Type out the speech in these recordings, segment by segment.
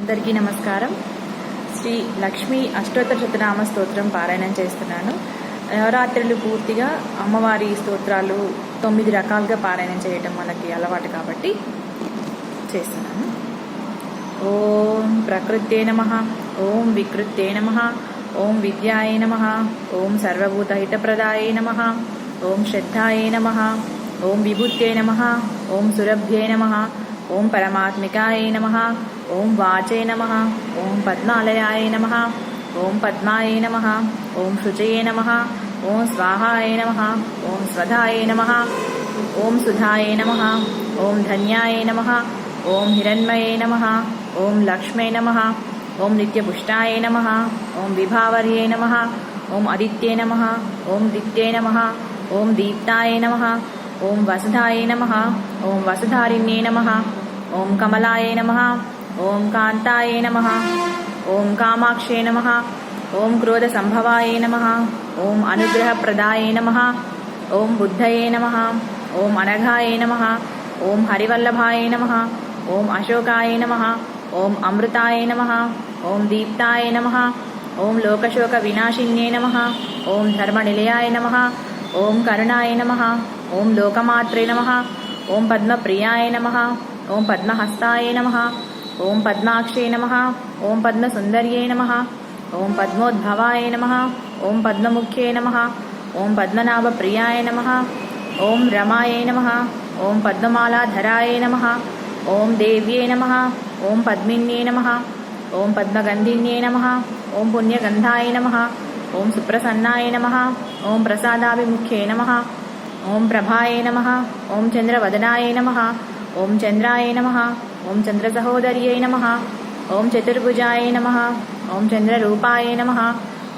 అందరికీ నమస్కారం. శ్రీ లక్ష్మీ అష్టోత్తర శతనామ స్తోత్రం పారాయణం చేస్తున్నాను. నవరాత్రులు పూర్తిగా అమ్మవారి స్తోత్రాలు 9 రకాలుగా పారాయణం చేయటం మనకి అలవాటు కాబట్టి చేస్తున్నాను. ఓం ప్రకృతే నమః, ఓం వికృతే నమః, ఓం విద్యాయ నమః, ఓం సర్వభూతహితప్రదాయ నమః, ఓం శ్రద్ధాయ నమః, ఓం విభూత్యై నమః, ఓం సురభ్యై నమః, ఓం పరమాత్మికాయ నమః, ఓం వాచే నమః, ఓం పద్మాలయాయ నమః, ఓం పద్మాయ నమః, ఓం శుచయే నమః, ఓం స్వాహాయ నమః, ఓం స్వధాయ నమః, ఓం సుధాయ నమః, ఓం ధన్యాయ నమః, ఓం హిరణ్మయే నమః, ఓం లక్ష్మై నమః, ఓం నిత్యపుష్టాయ నమః, ఓం విభావర్యే నమః, ఓం ఆదిత్యే నమః, ఓం దిత్యే నమః, ఓం దీప్తాయ నమః, ఓం వసుధాయ నమః, ఓం వసుధారిణ్యే నమః, ఓం కమలాయ నమః, ఓం కాంతాయ నమః, ఓం కామాక్షే నమః, ఓం క్రోధ సంభవాయ నమః, ఓం అనుగ్రహప్రదాయ నమః, ఓం బుద్ధయే నమః, ఓం అనఘాయ నమః, ఓం హరివల్లభాయ నమః, ఓం అశోకాయ నమః, ఓం అమృతాయ నమః, ఓం దీప్తాయ నమః, ఓం లోకశోక వినాశిన్యే నమః, ఓం ధర్మనిలయాయ నమః, ఓం కరుణాయ నమః, ఓం లోకమాత్రే నమః, ఓం పద్మప్రియాయ నమః, ఓం పద్మహస్తాయ నమః, ఓం పద్మాక్షే నమః, ఓం పద్మసుందర్యే నమః, ఓం పద్మోద్భవాయ నమః, ఓం పద్మముఖ్యే నమః, ఓం పద్మనాభప్రియాయ నమః, ఓం రమాయే నమః, ఓం పద్మమాలాధరాయ నమః, ఓం దేవ్యే నమః, ఓం పద్మిన్యే నమః, ఓం పద్మగంధిన్యే నమః, ఓం పుణ్యగంధాయ నమః, ఓం సుప్రసన్నాయ నమః, ఓం ప్రసాదాభిముఖ్యే నమః, ఓం ప్రభాయ నమః, ఓం చంద్రవదనాయ నమః, ఓం చంద్రాయ నమః, ఓం చంద్రసహోదర్యై నమః, ఓం చతుర్భుజాయ నమః, ఓం చంద్రరూపాయ నమః,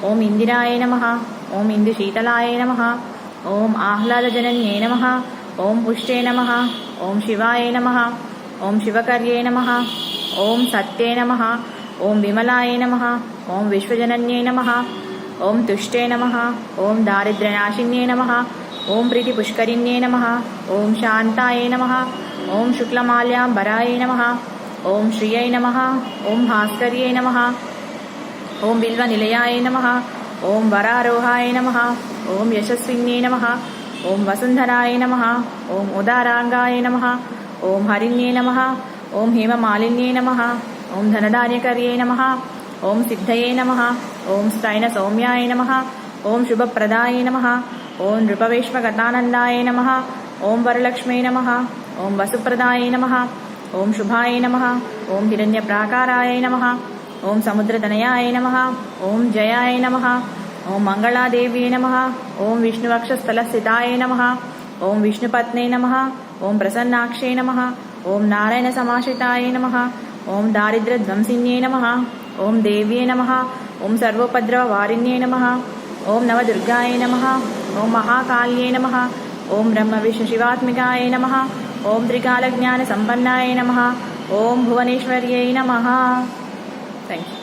ఓం ఇందిరాయ నమః, ఓం ఇందుశీతలాయ నమః, ఓం ఆహ్లాదజనన్యై నమః, ఓం పుష్టే నమః, ఓం శివాయ నమః, ఓం శివకర్యే నమః, ఓం సత్యే నమః, ఓం విమలాయ నమః, ఓం విశ్వజనన్యై నమః, ఓం తుష్టే నమః, ఓం దారిద్ర్యనాశిన్యే నమః, ఓం ప్రీతిపుష్కరిణ్యే నమః, ఓం శాంతాయ నమః, ఓం శుక్లమాల్యాంబరాయ నమః, ఓం శ్రియై నమః, ఓం భాస్కర్యై నమః, ఓం బిల్వనిలయాయ నమః, ఓం వరారోహాయ నమః, ఓం యశస్విన్యే నమః, ఓం వసుంధరాయ నమః, ఓం ఉదారాంగాయ నమః, ఓం హరిణ్యే నమః, ఓం హేమమాలిన్యే నమః, ఓం ధనధాన్యకర్యే నమః, ఓం సిద్ధయే నమః, ఓం స్థైన సౌమ్యాయ నమః, ఓం శుభప్రదాయ నమః, ఓం నృపవేష్మగతానందాయ నమః, ఓం వరలక్ష్మీ నమః, ఓం వసుప్రదాయ నమః, ఓం శుభాయ నమః, ఓం హిరణ్యప్రాకారాయ నమః, ఓం సముద్రతనయాయ నమః, ఓం జయాయ నమః, ఓం మంగళాదేవ్యే నమః, ఓం విష్ణువక్షస్థలస్థితాయ నమః, ఓం విష్ణుపత్నే నమః, ఓం ప్రసన్నాక్షే నమః, ఓం నారాయణ సమాశ్రితాయ నమః, ఓం దారిద్ర్యధ్వంసిన్యే నమః, ఓం దేవ్యే నమః, ఓం సర్వోపద్రవవారిణ్యే నమః, ఓం నవదుర్గాయ నమః, ఓం మహాకాళ్యే నమః, ఓం బ్రహ్మ విష్ణు శివాత్మికాయ నమః, ఓం త్రికాలజ్ఞాన సంపన్నాయ నమః, ఓం భువనేశ్వర్యై నమః. Thank you.